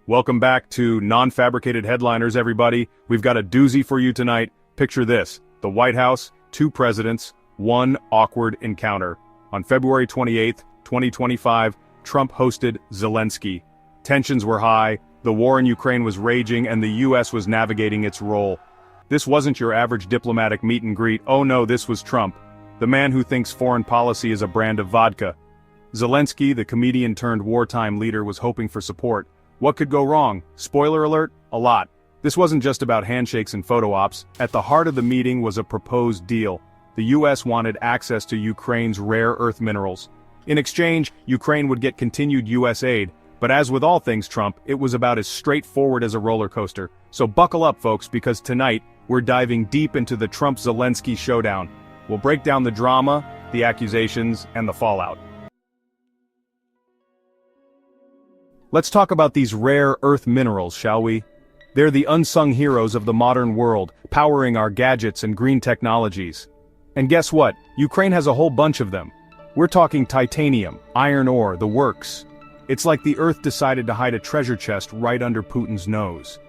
Welcome back to Non-Fabricated Headliners, everybody. We've got a doozy for you tonight. Picture this: the White House, 2 presidents, 1 awkward encounter. On February 28, 2025, Trump hosted Zelensky. Tensions were high, the war in Ukraine was raging, and the US was navigating its role. This wasn't your average diplomatic meet and greet. Oh no, this was Trump, the man who thinks foreign policy is a brand of vodka. Zelensky, the comedian turned wartime leader, was hoping for support. What could go wrong? Spoiler alert, a lot. This wasn't just about handshakes and photo ops. At the heart of the meeting was a proposed deal. The US wanted access to Ukraine's rare earth minerals. In exchange, Ukraine would get continued US aid. But as with all things Trump, it was about as straightforward as a roller coaster. So buckle up, folks, because tonight, we're diving deep into the Trump-Zelensky showdown. We'll break down the drama, the accusations, and the fallout. Let's talk about these rare earth minerals, shall we? They're the unsung heroes of the modern world, powering our gadgets and green technologies. And guess what? Ukraine has a whole bunch of them. We're talking titanium, iron ore, the works. It's like the earth decided to hide a treasure chest right under Putin's nose.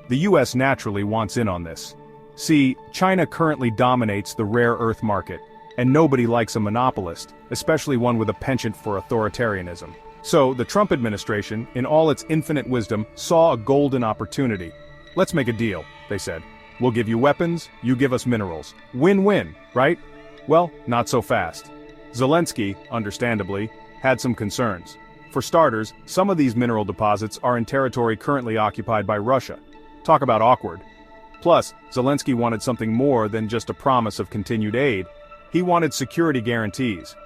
The US naturally wants in on this. See, China currently dominates the rare earth market, and nobody likes a monopolist, especially one with a penchant for authoritarianism. So, the Trump administration, in all its infinite wisdom, saw a golden opportunity. Let's make a deal, they said. We'll give you weapons, you give us minerals. Win-win, right? Well, not so fast. Zelensky, understandably, had some concerns. For starters, some of these mineral deposits are in territory currently occupied by Russia. Talk about awkward. Plus, Zelensky wanted something more than just a promise of continued aid. He wanted security guarantees.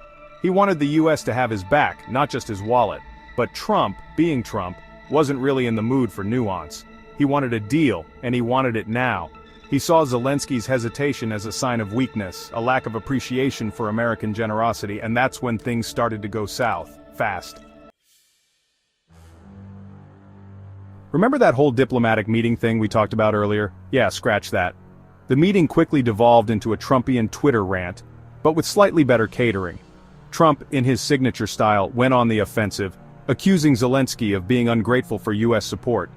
He wanted the US to have his back, not just his wallet. But Trump, being Trump, wasn't really in the mood for nuance. He wanted a deal, and he wanted it now. He saw Zelensky's hesitation as a sign of weakness, a lack of appreciation for American generosity, and that's when things started to go south, fast. Remember that whole diplomatic meeting thing we talked about earlier? Yeah, scratch that. The meeting quickly devolved into a Trumpian Twitter rant, but with slightly better catering. Trump, in his signature style, went on the offensive, accusing Zelensky of being ungrateful for US support.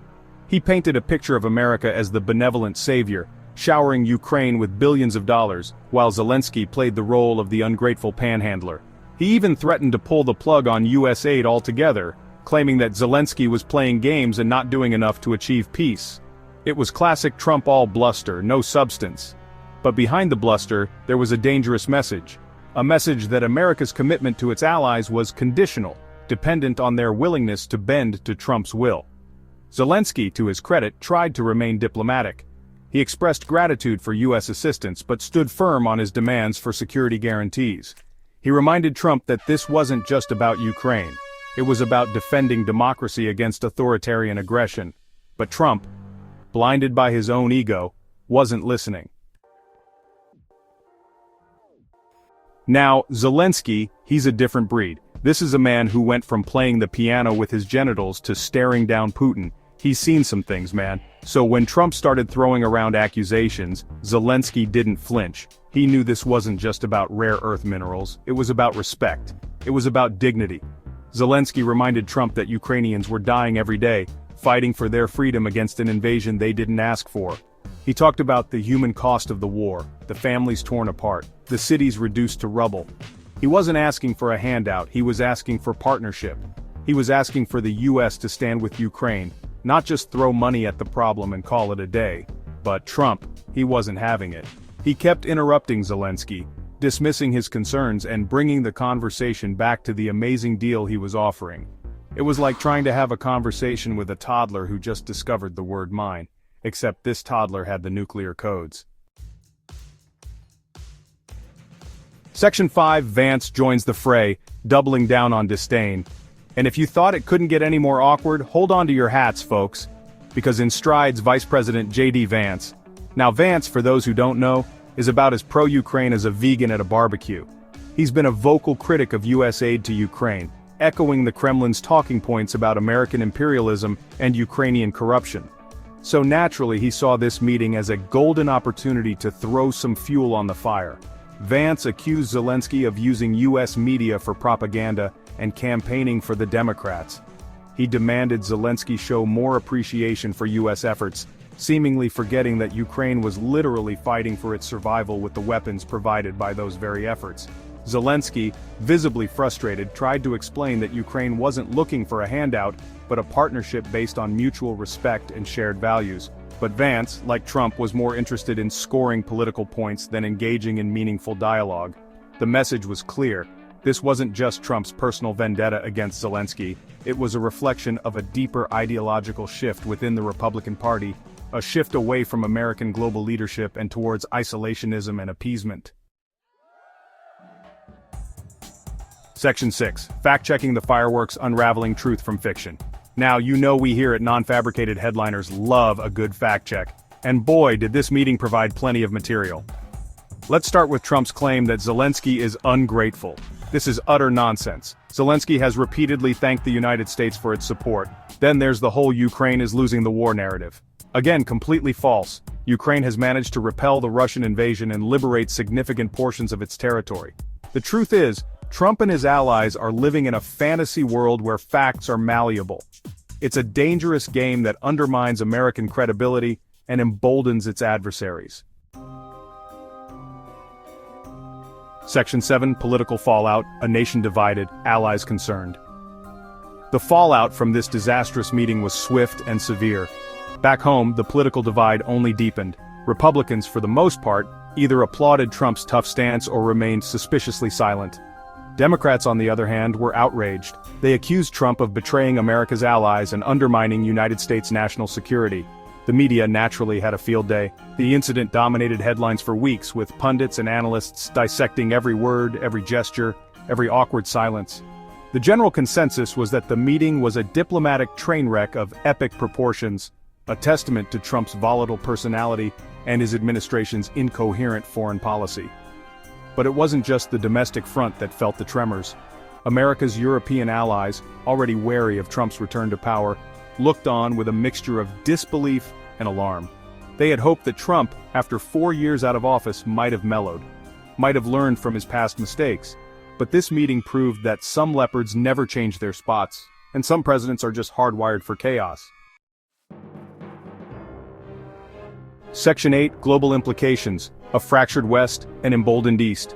He painted a picture of America as the benevolent savior, showering Ukraine with billions of dollars, while Zelensky played the role of the ungrateful panhandler. He even threatened to pull the plug on US aid altogether, claiming that Zelensky was playing games and not doing enough to achieve peace. It was classic Trump all bluster, no substance. But behind the bluster, there was a dangerous message. A message that America's commitment to its allies was conditional, dependent on their willingness to bend to Trump's will. Zelensky, to his credit, tried to remain diplomatic. He expressed gratitude for US assistance but stood firm on his demands for security guarantees. He reminded Trump that this wasn't just about Ukraine. It was about defending democracy against authoritarian aggression. But Trump, blinded by his own ego, wasn't listening. Now, Zelensky, he's a different breed. This is a man who went from playing the piano with his genitals to staring down Putin. He's seen some things, man. So when Trump started throwing around accusations, Zelensky didn't flinch. He knew this wasn't just about rare earth minerals, it was about respect. It was about dignity. Zelensky reminded Trump that Ukrainians were dying every day, fighting for their freedom against an invasion they didn't ask for. He talked about the human cost of the war, the families torn apart, the cities reduced to rubble. He wasn't asking for a handout, he was asking for partnership. He was asking for the US to stand with Ukraine, not just throw money at the problem and call it a day. But Trump, he wasn't having it. He kept interrupting Zelensky, dismissing his concerns and bringing the conversation back to the amazing deal he was offering. It was like trying to have a conversation with a toddler who just discovered the word mine, except this toddler had the nuclear codes. Section 5, Vance joins the fray, doubling down on disdain. And if you thought it couldn't get any more awkward, hold on to your hats, folks. Because in strides Vice President J.D. Vance. Now Vance, for those who don't know, is about as pro-Ukraine as a vegan at a barbecue. He's been a vocal critic of US aid to Ukraine, echoing the Kremlin's talking points about American imperialism and Ukrainian corruption. So naturally he saw this meeting as a golden opportunity to throw some fuel on the fire. Vance accused Zelensky of using US media for propaganda and campaigning for the Democrats. he demanded Zelensky show more appreciation for U.S. efforts, seemingly forgetting that Ukraine was literally fighting for its survival with the weapons provided by those very efforts. Zelensky, visibly frustrated, tried to explain that Ukraine wasn't looking for a handout, but a partnership based on mutual respect and shared values. But Vance, like Trump, was more interested in scoring political points than engaging in meaningful dialogue. The message was clear. This wasn't just Trump's personal vendetta against Zelensky, it was a reflection of a deeper ideological shift within the Republican Party, a shift away from American global leadership and towards isolationism and appeasement. Section 6. Fact-checking the fireworks, unraveling truth from fiction. Now, you know we here at Non-Fabricated Headliners love a good fact-check, and boy did this meeting provide plenty of material. Let's start with Trump's claim that Zelensky is ungrateful. This is utter nonsense. Zelensky has repeatedly thanked the United States for its support. Then there's the whole Ukraine is losing the war narrative. Again, completely false. Ukraine has managed to repel the Russian invasion and liberate significant portions of its territory. The truth is, Trump and his allies are living in a fantasy world where facts are malleable. It's a dangerous game that undermines American credibility and emboldens its adversaries. Section 7. Political fallout, a nation divided, allies concerned. The fallout from this disastrous meeting was swift and severe. Back home, the political divide only deepened. Republicans, for the most part, either applauded Trump's tough stance or remained suspiciously silent. Democrats, on the other hand, were outraged. They accused Trump of betraying America's allies and undermining United States national security. The media naturally had a field day. The incident dominated headlines for weeks, with pundits and analysts dissecting every word, every gesture, every awkward silence. The general consensus was that the meeting was a diplomatic train wreck of epic proportions, a testament to Trump's volatile personality and his administration's incoherent foreign policy. But it wasn't just the domestic front that felt the tremors. America's European allies, already wary of Trump's return to power, looked on with a mixture of disbelief and alarm. They had hoped that Trump, after 4 years out of office, might have mellowed, might have learned from his past mistakes. But this meeting proved that some leopards never change their spots, and some presidents are just hardwired for chaos. Section 8. Global implications, a fractured West, an emboldened East.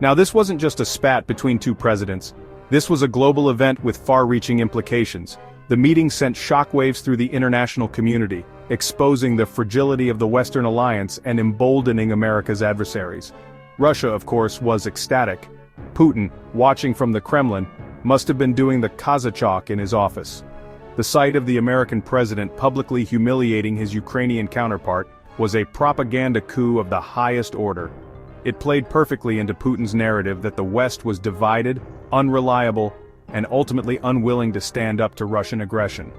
Now, this wasn't just a spat between two presidents. This was a global event with far-reaching implications. The meeting sent shockwaves through the international community, exposing the fragility of the Western alliance and emboldening America's adversaries. Russia, of course, was ecstatic. Putin, watching from the Kremlin, must have been doing the Kazachok in his office. The sight of the American president publicly humiliating his Ukrainian counterpart was a propaganda coup of the highest order. It played perfectly into Putin's narrative that the West was divided, unreliable, and ultimately unwilling to stand up to Russian aggression.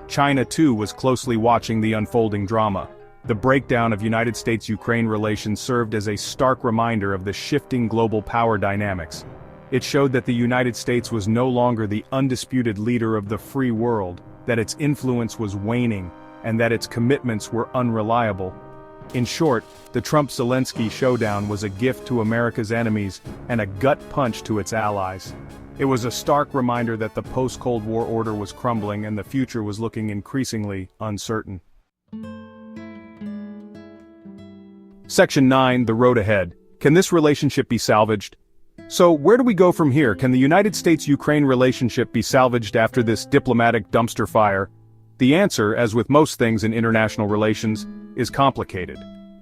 China, too, was closely watching the unfolding drama. The breakdown of United States-Ukraine relations served as a stark reminder of the shifting global power dynamics. It showed that the United States was no longer the undisputed leader of the free world, that its influence was waning, and that its commitments were unreliable. In short, the Trump-Zelensky showdown was a gift to America's enemies and a gut punch to its allies. It was a stark reminder that the post-Cold War order was crumbling and the future was looking increasingly uncertain. Section 9. The road ahead. Can this relationship be salvaged? So, where do we go from here? Can the United States-Ukraine relationship be salvaged after this diplomatic dumpster fire? The answer, as with most things in international relations, is complicated.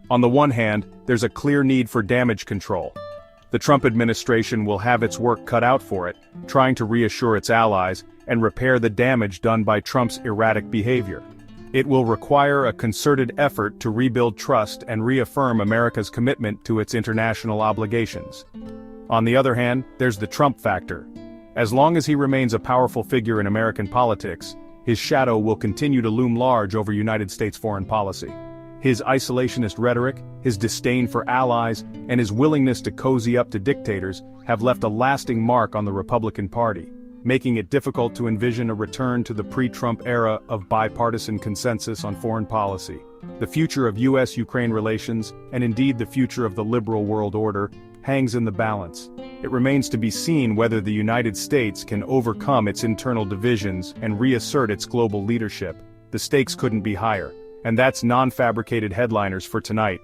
On the one hand, there's a clear need for damage control. The Trump administration will have its work cut out for it, trying to reassure its allies and repair the damage done by Trump's erratic behavior. It will require a concerted effort to rebuild trust and reaffirm America's commitment to its international obligations. On the other hand, there's the Trump factor. As long as he remains a powerful figure in American politics, his shadow will continue to loom large over United States foreign policy. His isolationist rhetoric, his disdain for allies, and his willingness to cozy up to dictators have left a lasting mark on the Republican Party, making it difficult to envision a return to the pre-Trump era of bipartisan consensus on foreign policy. The future of U.S.-Ukraine relations, and indeed the future of the liberal world order, hangs in the balance. It remains to be seen whether the United States can overcome its internal divisions and reassert its global leadership. The stakes couldn't be higher. And that's non-fabricated headliners for tonight.